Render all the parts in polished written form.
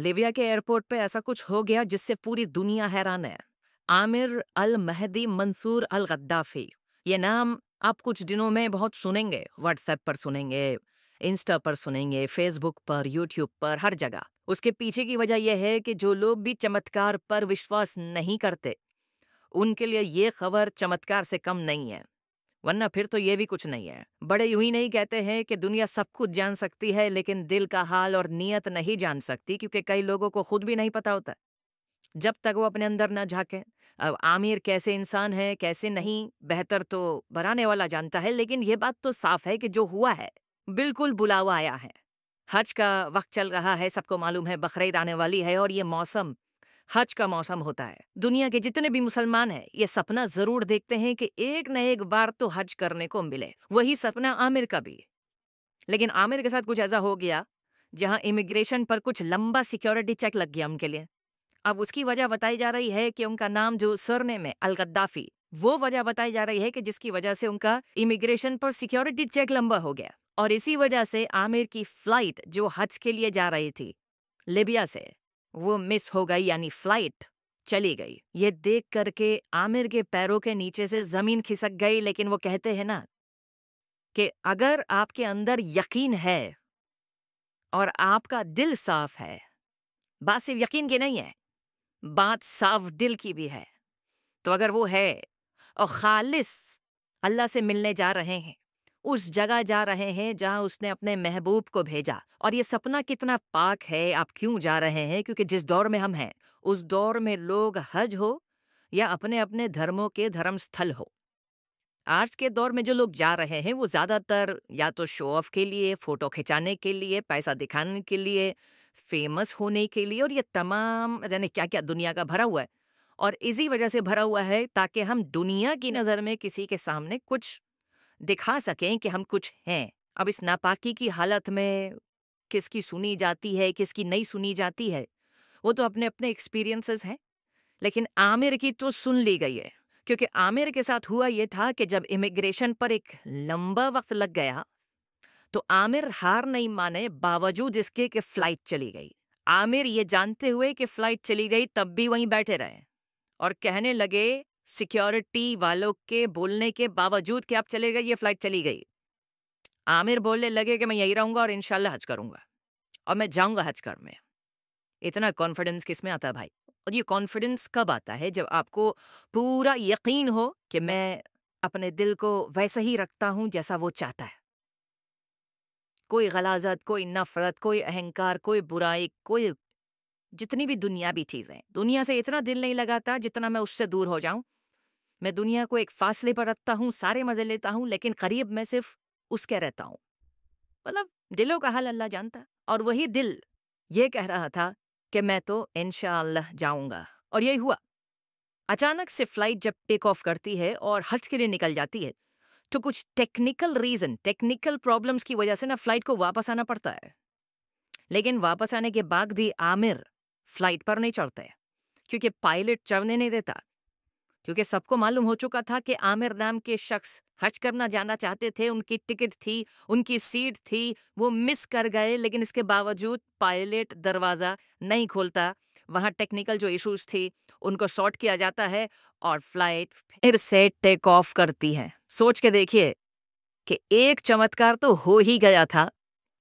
लिबिया के एयरपोर्ट पे ऐसा कुछ हो गया जिससे पूरी दुनिया हैरान है। आमिर अल महदी मंसूर अल गद्दाफी, ये नाम आप कुछ दिनों में बहुत सुनेंगे। व्हाट्सएप पर सुनेंगे, इंस्टा पर सुनेंगे, फेसबुक पर, यूट्यूब पर, हर जगह। उसके पीछे की वजह यह है कि जो लोग भी चमत्कार पर विश्वास नहीं करते, उनके लिए ये खबर चमत्कार से कम नहीं है, वरना फिर तो ये भी कुछ नहीं है। बड़े यूं ही नहीं कहते हैं कि दुनिया सब कुछ जान सकती है, लेकिन दिल का हाल और नीयत नहीं जान सकती, क्योंकि कई लोगों को खुद भी नहीं पता होता जब तक वो अपने अंदर ना झांके। अब आमिर कैसे इंसान है कैसे नहीं, बेहतर तो बनाने वाला जानता है, लेकिन ये बात तो साफ है कि जो हुआ है बिल्कुल बुलावा आया है। हज का वक्त चल रहा है, सबको मालूम है बकरीद आने वाली है, और ये मौसम हज का मौसम होता है। दुनिया के जितने भी मुसलमान हैं ये सपना जरूर देखते हैं कि एक न एक बार तो हज करने को मिले। वही सपना आमिर का भी। लेकिन आमिर के साथ कुछ ऐसा हो गया जहां इमिग्रेशन पर कुछ लंबा सिक्योरिटी चेक लग गया उनके लिए। अब उसकी वजह बताई जा रही है कि उनका नाम जो सरनेम है अल गद्दाफी, वो वजह बताई जा रही है कि जिसकी वजह से उनका इमिग्रेशन पर सिक्योरिटी चेक लंबा हो गया। और इसी वजह से आमिर की फ्लाइट जो हज के लिए जा रही थी लिबिया से, वो मिस हो गई, यानी फ्लाइट चली गई। ये देख करके आमिर के पैरों के नीचे से जमीन खिसक गई। लेकिन वो कहते हैं ना कि अगर आपके अंदर यकीन है और आपका दिल साफ है, बात सिर्फ यकीन की नहीं है, बात साफ दिल की भी है, तो अगर वो है और खालिस अल्लाह से मिलने जा रहे हैं, उस जगह जा रहे हैं जहां उसने अपने महबूब को भेजा। और ये सपना कितना पाक है। आप क्यों जा रहे हैं? क्योंकि जिस दौर में हम हैं उस दौर में लोग हज हो या अपने अपने धर्मों के धर्म स्थल हो, आज के दौर में जो लोग जा रहे हैं वो ज्यादातर या तो शो ऑफ के लिए, फोटो खिंचाने के लिए, पैसा दिखाने के लिए, फेमस होने के लिए, और ये तमाम जाने क्या क्या दुनिया का भरा हुआ है। और इसी वजह से भरा हुआ है ताकि हम दुनिया की नजर में किसी के सामने कुछ दिखा सकें कि हम कुछ हैं। अब इस नापाकी की हालत में किसकी सुनी जाती है किसकी नहीं सुनी जाती है, वो तो अपने अपने एक्सपीरियंसेस हैं। लेकिन आमिर की तो सुन ली गई है, क्योंकि आमिर के साथ हुआ ये था कि जब इमिग्रेशन पर एक लंबा वक्त लग गया तो आमिर हार नहीं माने, बावजूद इसके कि फ्लाइट चली गई। आमिर ये जानते हुए कि फ्लाइट चली गई तब भी वहीं बैठे रहे और कहने लगे सिक्योरिटी वालों के बोलने के बावजूद कि आप चले गए, ये फ्लाइट चली गई, आमिर बोलने लगे कि मैं यही रहूंगा और इंशाल्लाह हज करूंगा और मैं जाऊंगा हज करने। इतना कॉन्फिडेंस किसमें आता है भाई? और ये कॉन्फिडेंस कब आता है? जब आपको पूरा यकीन हो कि मैं अपने दिल को वैसा ही रखता हूं जैसा वो चाहता है। कोई गलाजत, कोई नफरत, कोई अहंकार, कोई बुराई, कोई जितनी भी दुनियावी चीजें, दुनिया से इतना दिल नहीं लगाता जितना मैं उससे दूर हो जाऊं। मैं दुनिया को एक फासले पर रखता हूं, सारे मजे लेता हूं, लेकिन करीब मैं सिर्फ उसके रहता हूं। मतलब दिलों का हाल अल्लाह जानता। और वही दिल ये कह रहा था कि मैं तो इंशाअल्लाह जाऊंगा, और यही हुआ। अचानक से फ्लाइट जब टेक ऑफ करती है और हज के लिए निकल जाती है तो कुछ टेक्निकल प्रॉब्लम्स की वजह से ना फ्लाइट को वापस आना पड़ता है। लेकिन वापस आने के बाद भी आमिर फ्लाइट पर नहीं चढ़ते, क्योंकि पायलट चढ़ने नहीं देता। क्योंकि सबको मालूम हो चुका था कि आमिर नाम के शख्स हज करना जाना चाहते थे, उनकी टिकट थी, उनकी सीट थी, वो मिस कर गए। लेकिन इसके बावजूद पायलट दरवाज़ा नहीं खोलता। वहाँ टेक्निकल जो इश्यूज थी उनको सॉर्ट किया जाता है और फ्लाइट फिर से टेक ऑफ करती है। सोच के देखिए कि एक चमत्कार तो हो ही गया था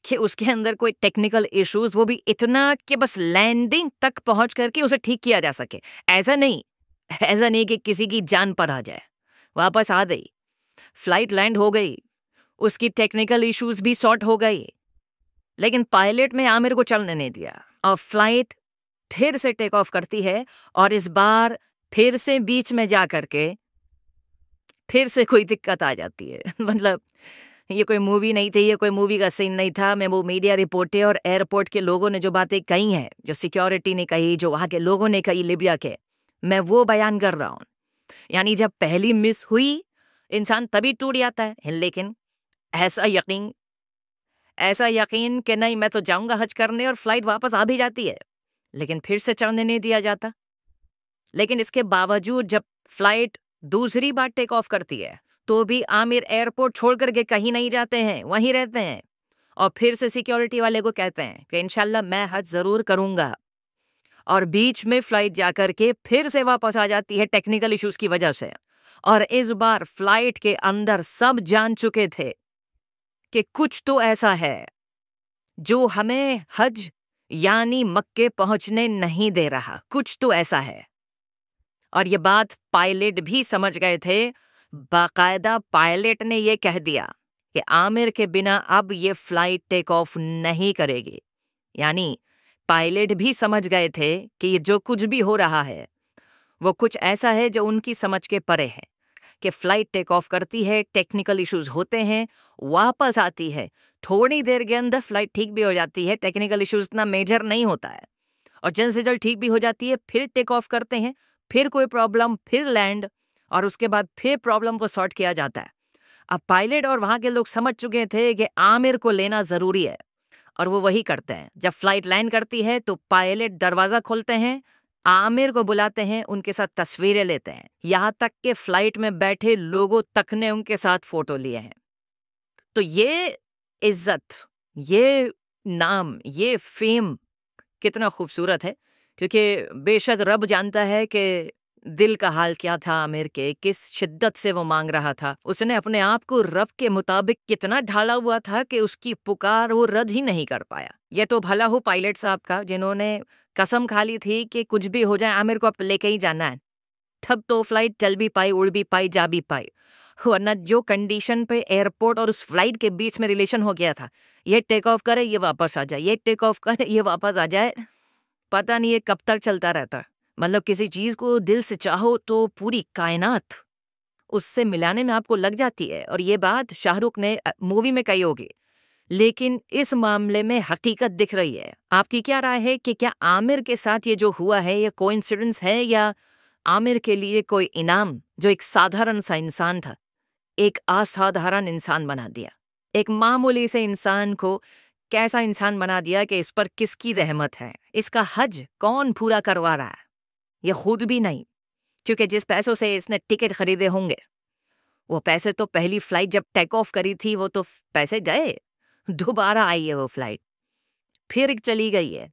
कि उसके अंदर कोई टेक्निकल इश्यूज, वो भी इतना कि बस लैंडिंग तक पहुंच करके उसे ठीक किया जा सके। ऐसा नहीं कि किसी की जान पर आ जाए। वापस आ गई, फ्लाइट लैंड हो गई, उसकी टेक्निकल इश्यूज भी सॉर्ट हो गई, लेकिन पायलट में आमिर को चलने नहीं दिया और फ्लाइट फिर से टेक ऑफ करती है। और इस बार फिर से बीच में जा करके फिर से कोई दिक्कत आ जाती है। मतलब ये कोई मूवी नहीं थी, ये कोई मूवी का सीन नहीं था। मैं वो मीडिया रिपोर्टें और एयरपोर्ट के लोगों ने जो बातें कही हैं, जो सिक्योरिटी ने कही, जो वहाँ के लोगों ने कही लिबिया के, मैं वो बयान कर रहा हूँ। यानी जब पहली मिस हुई इंसान तभी टूट जाता है, लेकिन ऐसा यकीन कि नहीं मैं तो जाऊंगा हज करने, और फ्लाइट वापस आ भी जाती है लेकिन फिर से चढ़ने नहीं दिया जाता। लेकिन इसके बावजूद जब फ्लाइट दूसरी बार टेक ऑफ करती है तो भी आमिर एयरपोर्ट छोड़ करके कहीं नहीं जाते हैं, वहीं रहते हैं और फिर से सिक्योरिटी वाले को कहते हैं कि इंशाल्लाह मैं हज जरूर करूंगा। और बीच में फ्लाइट जाकर के फिर से वापस आ जाती है टेक्निकल इश्यूज की वजह से। और इस बार फ्लाइट के अंदर सब जान चुके थे कि कुछ तो ऐसा है जो हमें हज यानी मक्के पहुंचने नहीं दे रहा, कुछ तो ऐसा है। और ये बात पायलट भी समझ गए थे। बाकायदा पायलट ने ये कह दिया कि आमिर के बिना अब ये फ्लाइट टेक ऑफ नहीं करेगी। यानी पायलट भी समझ गए थे कि ये जो कुछ भी हो रहा है वो कुछ ऐसा है जो उनकी समझ के परे है, कि फ्लाइट टेक ऑफ करती है, टेक्निकल इश्यूज होते हैं, वापस आती है, थोड़ी देर के अंदर फ्लाइट ठीक भी हो जाती है, टेक्निकल इश्यूज इतना मेजर नहीं होता है, और जल्द से जल्द ठीक भी हो जाती है, फिर टेक ऑफ करते हैं, फिर कोई प्रॉब्लम, फिर लैंड, और उसके बाद फिर प्रॉब्लम को सॉर्ट किया जाता है। अब पायलट और वहां के लोग समझ चुके थे कि आमिर को लेना जरूरी है, और वो वही करते हैं। जब फ्लाइट लैंड करती है तो पायलट दरवाजा खोलते हैं, आमिर को बुलाते हैं, उनके साथ तस्वीरें लेते हैं, यहां तक कि फ्लाइट में बैठे लोगों तक ने उनके साथ फोटो लिए हैं। तो ये इज्जत, ये नाम, ये फेम कितना खूबसूरत है, क्योंकि बेशक रब जानता है कि दिल का हाल क्या था आमिर के, किस शिद्दत से वो मांग रहा था। उसने अपने आप को रब के मुताबिक कितना ढाला हुआ था कि उसकी पुकार वो रद्द ही नहीं कर पाया। ये तो भला हो पायलट साहब का, जिन्होंने कसम खा ली थी कि कुछ भी हो जाए आमिर को अब लेके ही जाना है। तब तो फ्लाइट चल भी पाई, उड़ भी पाई, जा भी पाई, वरना जो कंडीशन पे एयरपोर्ट और उस फ्लाइट के बीच में रिलेशन हो गया था, ये टेक ऑफ करे ये वापस आ जाए, ये टेक ऑफ करे ये वापस आ जाए, पता नहीं ये कब तक चलता रहता। मतलब किसी चीज को दिल से चाहो तो पूरी कायनात उससे मिलाने में आपको लग जाती है। और ये बात शाहरुख ने मूवी में कही होगी, लेकिन इस मामले में हकीकत दिख रही है। आपकी क्या राय है कि क्या आमिर के साथ ये जो हुआ है ये कोइंसिडेंस है, या आमिर के लिए कोई इनाम, जो एक साधारण सा इंसान था एक असाधारण इंसान बना दिया, एक मामूली से इंसान को कैसा इंसान बना दिया कि इस पर किसकी रहमत है। इसका हज कौन पूरा करवा रहा है? ये खुद भी नहीं, क्योंकि जिस पैसों से इसने टिकट खरीदे होंगे वो पैसे तो पहली फ्लाइट जब टेक ऑफ करी थी वो तो पैसे गए, दोबारा आई है वो फ्लाइट, फिर चली गई है,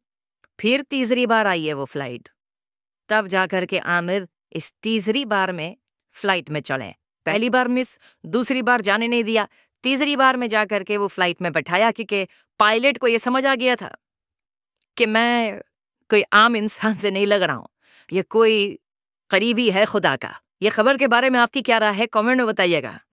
फिर तीसरी बार आई है वो फ्लाइट, तब जाकर के आमिर इस तीसरी बार में फ्लाइट में चढ़े। पहली बार मिस, दूसरी बार जाने नहीं दिया, तीसरी बार में जाकर के वो फ्लाइट में बैठाया, क्योंकि पायलट को ये समझ आ गया था कि मैं कोई आम इंसान से नहीं लग रहा हूं, ये कोई करीबी है खुदा का। ये खबर के बारे में आपकी क्या राय है, कमेंट में बताइएगा।